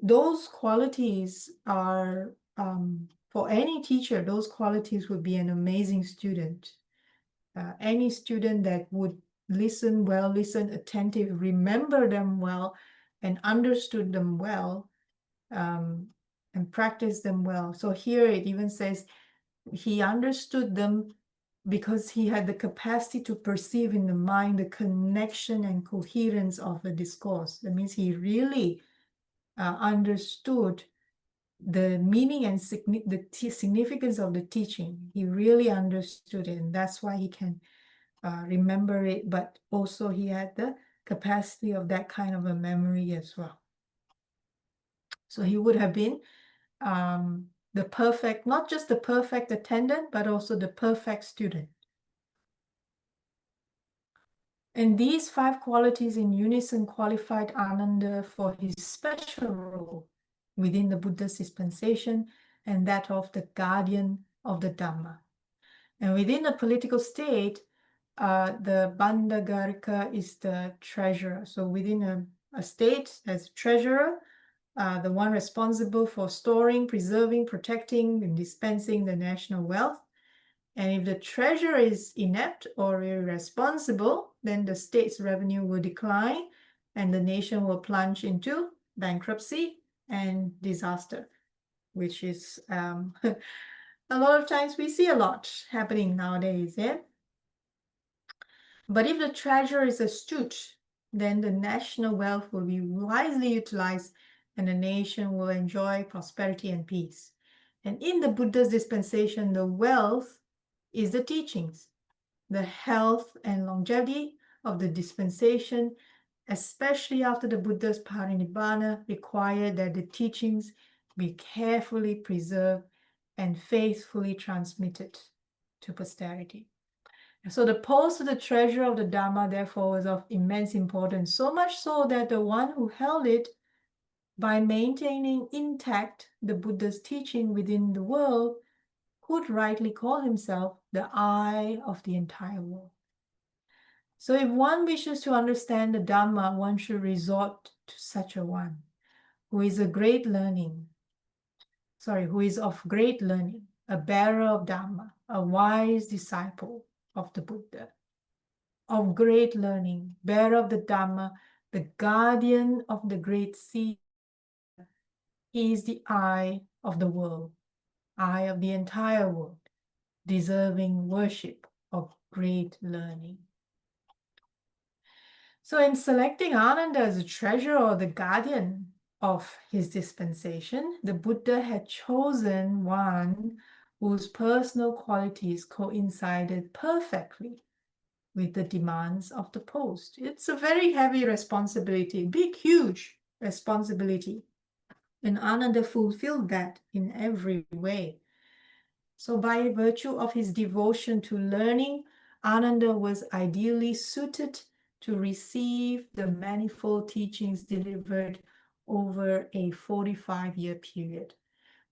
those qualities are, for any teacher, those qualities would be an amazing student. Any student that would listen well, listen attentive, remember them well, and understood them well, and practice them well. So here it even says he understood them because he had the capacity to perceive in the mind the connection and coherence of a discourse. That means he really understood the meaning and significance of the teaching. He really understood it, and that's why he can remember it, but also he had the capacity of that kind of a memory as well. So he would have been the perfect, not just the perfect attendant, but also the perfect student. And these 5 qualities in unison qualified Ānanda for his special role within the Buddha's dispensation and that of the guardian of the Dhamma. And within a political state, the Bandagarika is the treasurer. So within a state, there's a treasurer, the one responsible for storing, preserving, protecting, and dispensing the national wealth. And if the treasurer is inept or irresponsible, then the state's revenue will decline and the nation will plunge into bankruptcy and disaster, which is a lot of times we see a lot happening nowadays. Yeah. But if the treasurer is astute, then the national wealth will be wisely utilized and the nation will enjoy prosperity and peace. And in the Buddha's dispensation, the wealth is the teachings, the health and longevity of the dispensation, especially after the Buddha's parinibbana, required that the teachings be carefully preserved and faithfully transmitted to posterity. So the post of the treasurer of the Dhamma, therefore, was of immense importance, so much so that the one who held it, by maintaining intact the Buddha's teaching within the world, could rightly call himself the eye of the entire world. So if one wishes to understand the Dhamma, one should resort to such a one, who is of great learning, a bearer of Dhamma, a wise disciple of the Buddha, of great learning, bearer of the Dhamma, the guardian of the great sea. He is the eye of the world, eye of the entire world, deserving worship of great learning. So in selecting Ananda as a treasurer or the guardian of his dispensation, the Buddha had chosen one whose personal qualities coincided perfectly with the demands of the post. It's a very heavy responsibility, big, huge responsibility. And Ananda fulfilled that in every way. So by virtue of his devotion to learning, Ananda was ideally suited to receive the manifold teachings delivered over a 45-year period.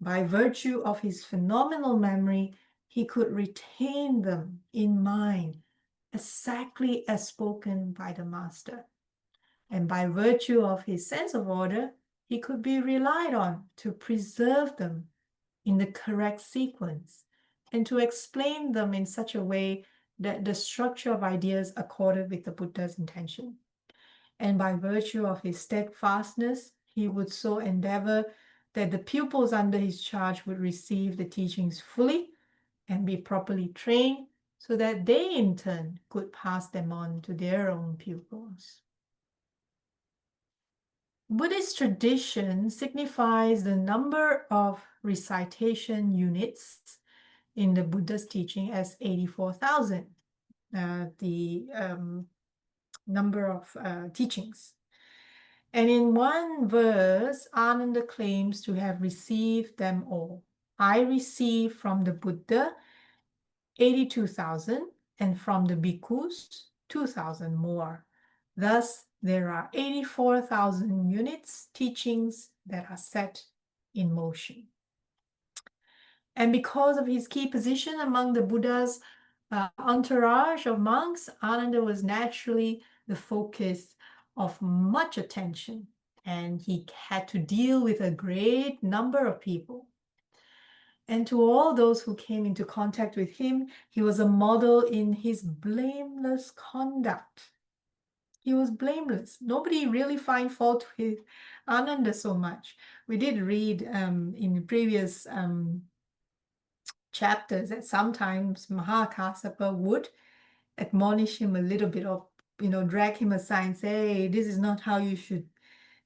By virtue of his phenomenal memory, he could retain them in mind exactly as spoken by the master. And by virtue of his sense of order, he could be relied on to preserve them in the correct sequence and to explain them in such a way that the structure of ideas accorded with the Buddha's intention. And by virtue of his steadfastness, he would so endeavor that the pupils under his charge would receive the teachings fully and be properly trained so that they in turn could pass them on to their own pupils. Buddhist tradition signifies the number of recitation units in the Buddha's teaching as 84,000, the number of teachings. And in one verse, Ānanda claims to have received them all. I received from the Buddha 82,000 and from the bhikkhus 2,000 more. Thus, there are 84,000 units, teachings that are set in motion. And because of his key position among the Buddha's entourage of monks, Ānanda was naturally the focus of much attention, and he had to deal with a great number of people. And to all those who came into contact with him, he was a model in his blameless conduct. He was blameless. Nobody really find fault with Ananda so much. We did read in previous chapters that sometimes Mahakassapa would admonish him a little bit, or drag him aside and say, hey, this is not how you should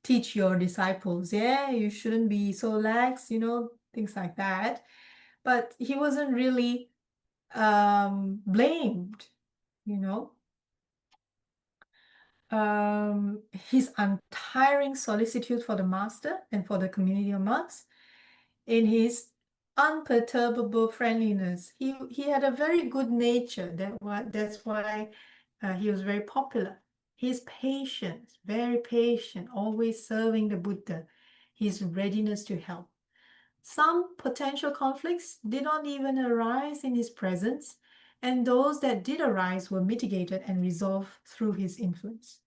teach your disciples. Yeah, you shouldn't be so lax, things like that. But he wasn't really blamed, his untiring solicitude for the master and for the community of monks, in his unperturbable friendliness. He had a very good nature. That's why he was very popular. His patience, very patient, always serving the Buddha, his readiness to help. Some potential conflicts did not even arise in his presence, and those that did arise were mitigated and resolved through his influence.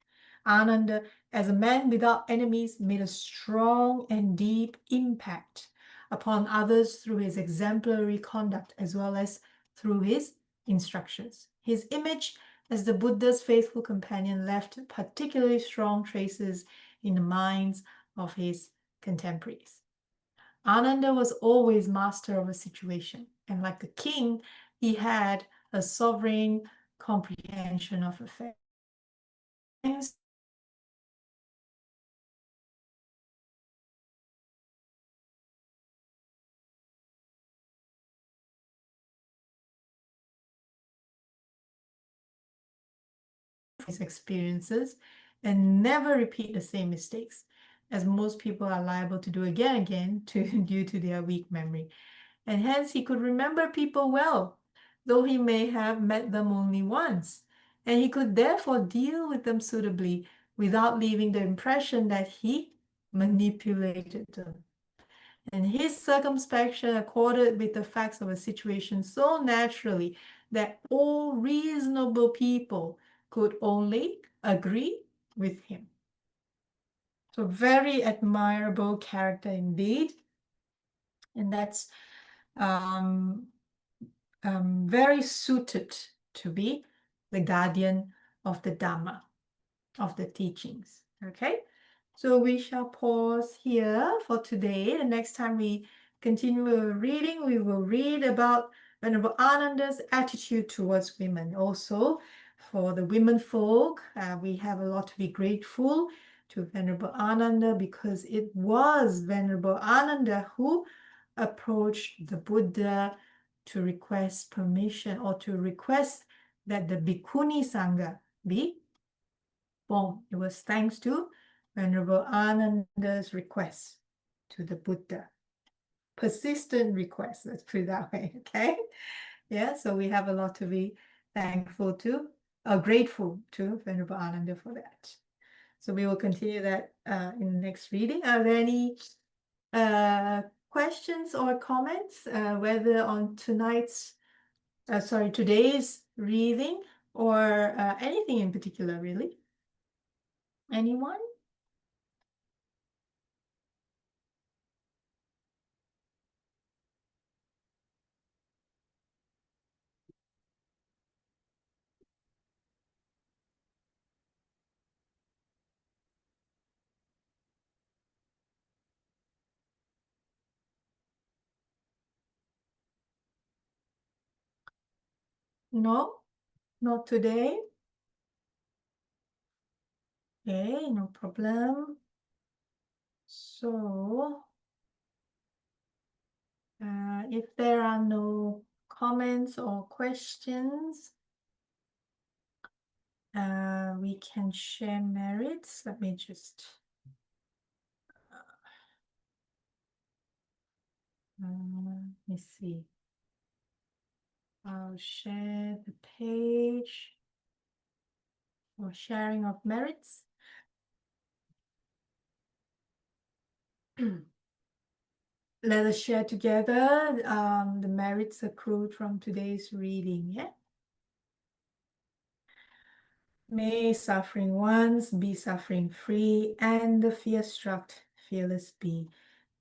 Ananda, as a man without enemies, made a strong and deep impact upon others through his exemplary conduct as well as through his instructions. His image as the Buddha's faithful companion left particularly strong traces in the minds of his contemporaries. Ananda was always master of a situation, and like a king, he had a sovereign comprehension of affairs. His experiences and never repeat the same mistakes, as most people are liable to do again and again due to their weak memory. And hence he could remember people well, though he may have met them only once. And he could therefore deal with them suitably without leaving the impression that he manipulated them. And his circumspection accorded with the facts of a situation so naturally that all reasonable people could only agree with him. So very admirable character indeed. And that's very suited to be the guardian of the Dhamma, of the teachings. Okay, so we shall pause here for today. The next time we continue reading, we will read about Venerable Ananda's attitude towards women. Also, for the women folk, we have a lot to be grateful to Venerable Ananda, because it was Venerable Ananda who approached the Buddha to request permission or to request that the Bhikkhuni Sangha be formed. It was thanks to Venerable Ananda's request to the Buddha. Persistent request, let's put it that way, okay? Yeah, so we have a lot to be thankful to, grateful to Venerable Ananda for that. So we will continue that in the next reading. Are there any questions or comments, whether on today's reading or anything in particular, really? Anyone? No, not today. Okay, no problem. So, if there are no comments or questions, we can share merits. Let me just let me see. I'll share the page for sharing of merits. Let us share together the merits accrued from today's reading. Yeah. May suffering ones be suffering free, and the fear-struck fearless be.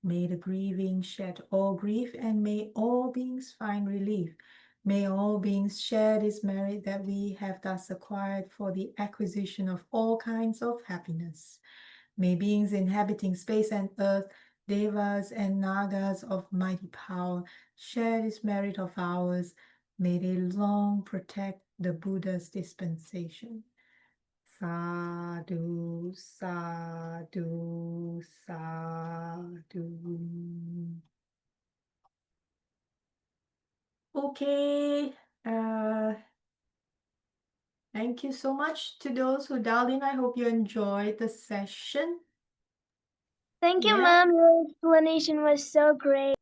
May the grieving shed all grief, and may all beings find relief. May all beings share this merit that we have thus acquired for the acquisition of all kinds of happiness. May beings inhabiting space and earth, devas and nagas of mighty power, share this merit of ours. May they long protect the Buddha's dispensation. Sadhu, sadhu, sadhu. Okay. Thank you so much to those who dialed in. I hope you enjoyed the session. Thank you, Yeah. Mom. Your explanation was so great.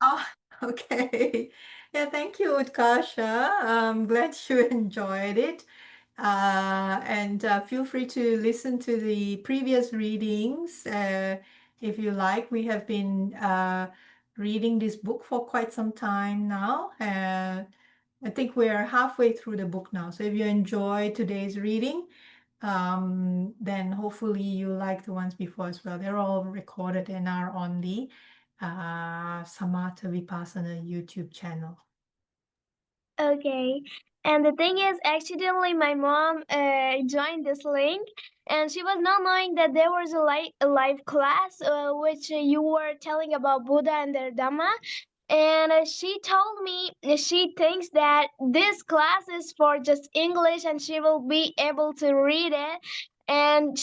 Oh, okay. Yeah, thank you, Utkasha. I'm glad you enjoyed it. And feel free to listen to the previous readings if you like. We have been reading this book for quite some time now. I think we're halfway through the book now. So if you enjoy today's reading, then hopefully you like the ones before as well. They're all recorded and are on the Samatha Vipassana YouTube channel. Okay. And the thing is, accidentally, my mom joined this link, and she was not knowing that there was a live class, which you were telling about Buddha and their Dhamma. And she told me she thinks that this class is for just English and she will be able to read it. And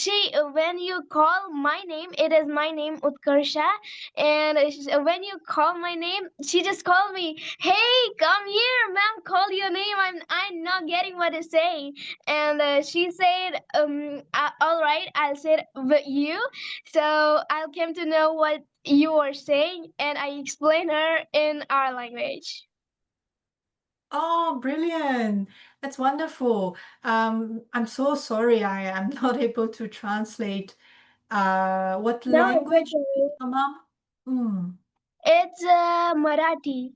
when you call my name, it is my name Utkarsha. And when you call my name, she just called me, "Hey, come here, ma'am, call your name. I'm not getting what to say." And she said, "All right, I'll say it with you." So I came to know what you were saying, and I explained her in our language. Oh, brilliant. That's wonderful. I'm so sorry I am not able to translate. What No, it's language, okay. Mom? Mm. It's Marathi.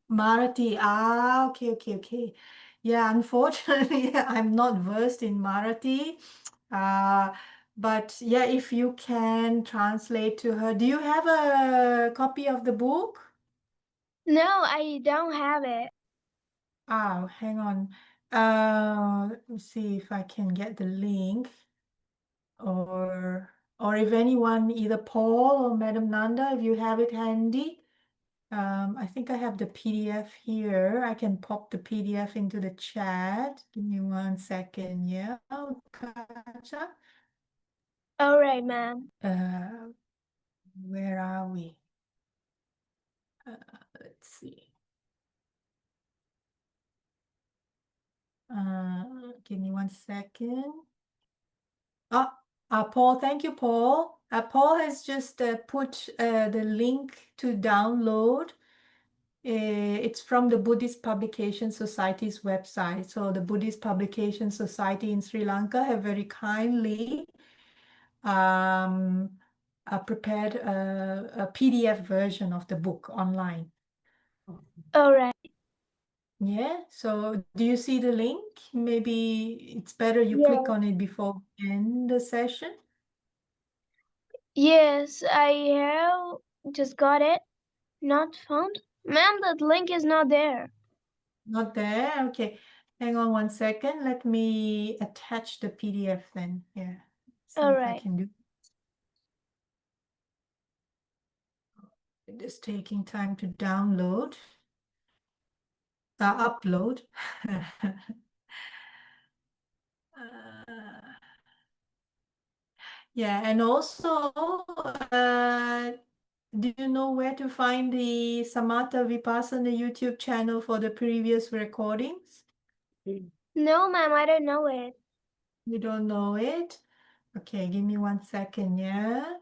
Marathi. Ah, okay. Yeah, unfortunately, I'm not versed in Marathi. Uh, but yeah, if you can translate to her. Do you have a copy of the book? No, I don't have it. Oh, hang on. Let me see if I can get the link, or if anyone, either Paul or Madam Nanda, if you have it handy. I think I have the PDF here. I can pop the PDF into the chat. Give me 1 second. Yeah. Oh, gotcha. All right, ma'am. Where are we? Let's see. Give me 1 second. Paul, thank you, Paul. Paul has just put the link to download. It's from the Buddhist Publication Society's website. So the Buddhist Publication Society in Sri Lanka have very kindly prepared a PDF version of the book online. All right. Yeah, so do you see the link? Maybe it's better you click Yeah. on it before we end the session. Yes, I have just got it. Not found. Ma'am, that link is not there. Not there? Okay. Hang on 1 second. Let me attach the PDF then. Yeah. See All if I right. can do. It is taking time to download, upload. Yeah, and also, do you know where to find the Samatha Vipassana YouTube channel for the previous recordings? No, ma'am, I don't know it. You don't know it? Okay, give me 1 second, yeah?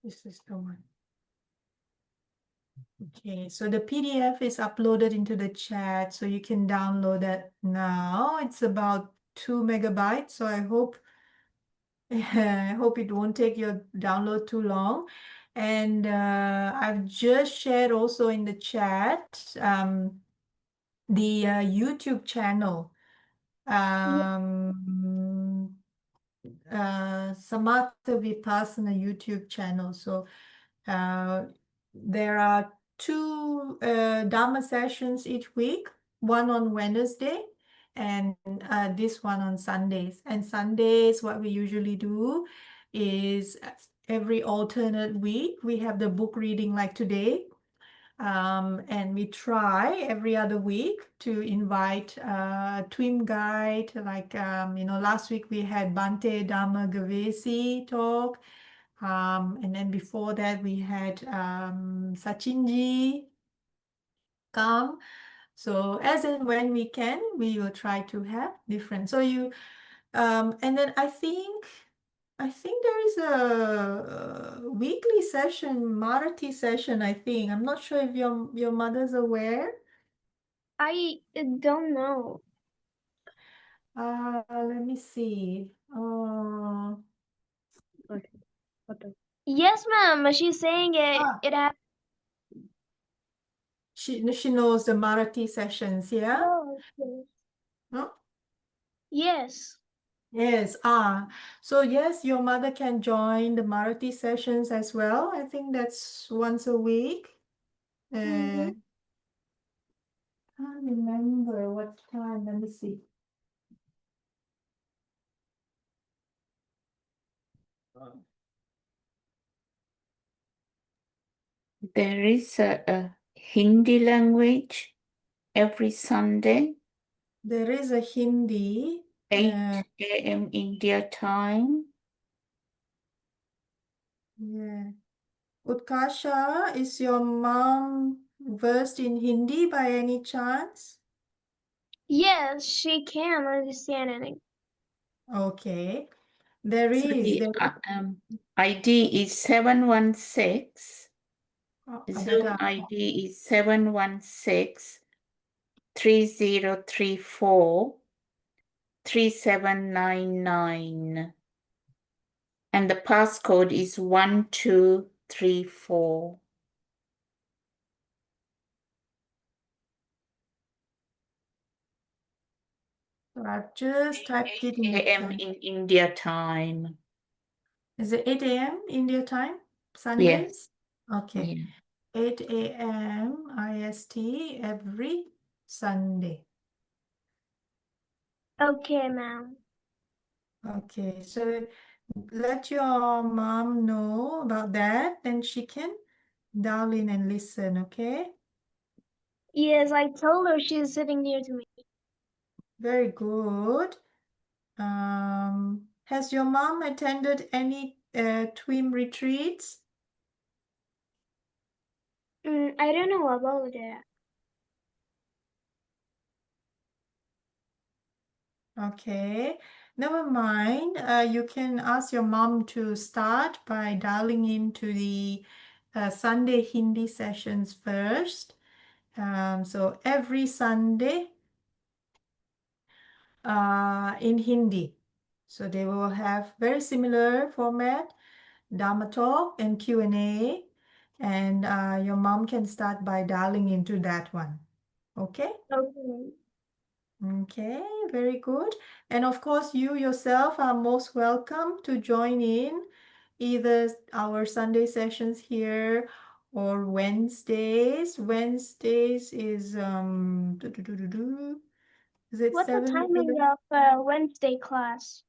This is the one. Okay, so the PDF is uploaded into the chat, so you can download that now. It's about 2 MB, so I hope it won't take your download too long. And I've just shared also in the chat the YouTube channel. Samatha Vipassana YouTube channel. So there are two Dhamma sessions each week, one on Wednesday and this one on Sundays. And Sundays, what we usually do is every alternate week, we have the book reading like today. And we try every other week to invite a twin guide. Like, last week we had Bante Dhamma Gavesi talk. And then before that we had Sachinji come. So as and when we can, we will try to have different. So and then I think there is a weekly session, Marathi session, I think. I'm not sure if your mother's aware. I don't know. Let me see. Yes, ma'am. She's saying Ah, it has. she knows the Marathi sessions, yeah? Yes. No? Yes. Yes. So yes, your mother can join the Marathi sessions as well. I think that's once a week. Mm-hmm. Can't remember what time. Let me see. There is a Hindi language every Sunday, There is a Hindi. 8 a.m. India time. Yeah. Utkasha, is your mom versed in Hindi by any chance? Yes, she can understand it. Okay. There So is. the ID is 716. Zoom Ada. ID is 716 3034 3799. And the passcode is 1234. So I've just typed it in the 8 a.m. chat. in India time. Is it 8 a.m. India time? Yes. Sundays? Okay. Yeah. 8 a.m. IST every Sunday. Okay, ma'am. Okay, so let your mom know about that, then she can dial in and listen, okay? Yes, I told her she's sitting near to me. Very good. Has your mom attended any twin retreats? I don't know about that. Okay, never mind. You can ask your mom to start by dialing into the Sunday Hindi sessions first. So every Sunday in Hindi. So they will have very similar format, Dhamma talk and Q&A. And your mom can start by dialing into that one. Okay? Okay. Okay, very good. And of course, you yourself are most welcome to join in either our Sunday sessions here or Wednesdays. Wednesdays is is it What's the 7? timing of Wednesday class?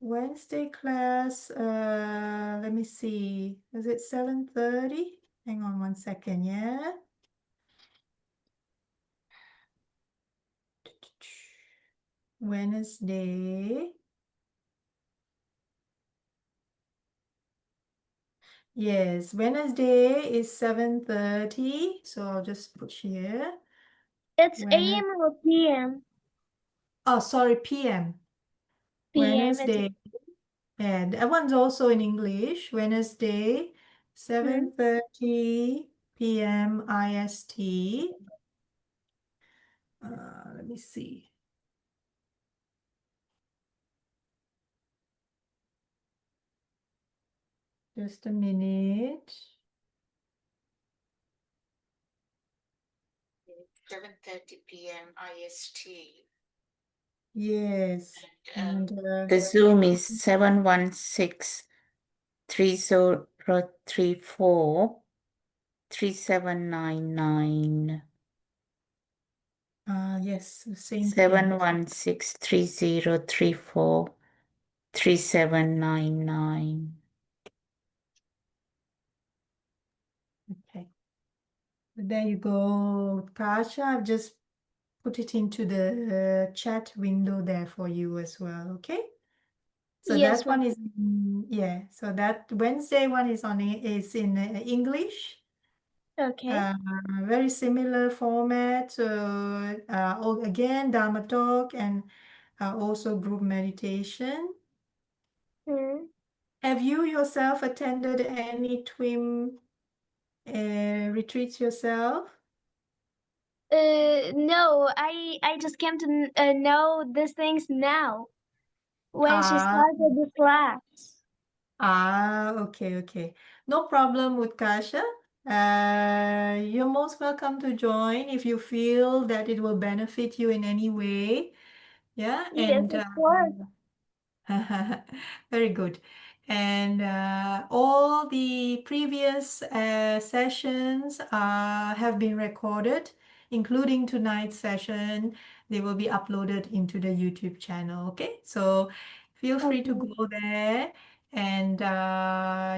Wednesday class, let me see. Is it 7:30? Hang on one second, yeah. Wednesday. Yes, Wednesday is 7:30. So I'll just put here. It's When AM or PM? Oh, sorry, PM. PM. It's Wednesday. And that one's also in English. Wednesday, 7:30 p.m. IST. Let me see. Just a minute. 7:30 p.m. IST. Yes. And The Zoom is 716 3034 3799. yes, same thing. 716 3034 3799. Okay. There you go, Kasha. I've just put it into the chat window there for you as well. Okay. So yes, that one ma'am. is, yeah. So that Wednesday one is is in English. Okay. Very similar format. Again, Dharma talk and also group meditation. Mm. Have you yourself attended any twin retreats yourself? No, I just came to know these things now when she Ah, started this class. okay, okay. No problem, Utkasha. You're most welcome to join if you feel that it will benefit you in any way. Yeah, Yes, and of course. very good. And all the previous sessions have been recorded, including tonight's session. They will be uploaded into the YouTube channel. Okay, so feel free to Okay. go there, and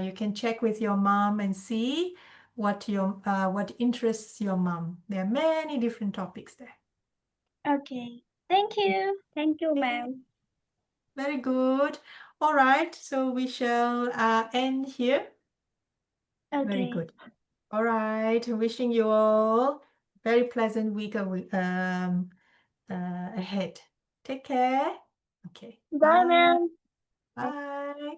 you can check with your mom and see what interests your mom. There are many different topics there. Okay. Thank you. Thank you, Okay. ma'am. Very good. All right, so we shall end here. Very Okay. good. All right, wishing you all very pleasant week ahead. Take care. Okay, Bye, bye. ma'am. Bye.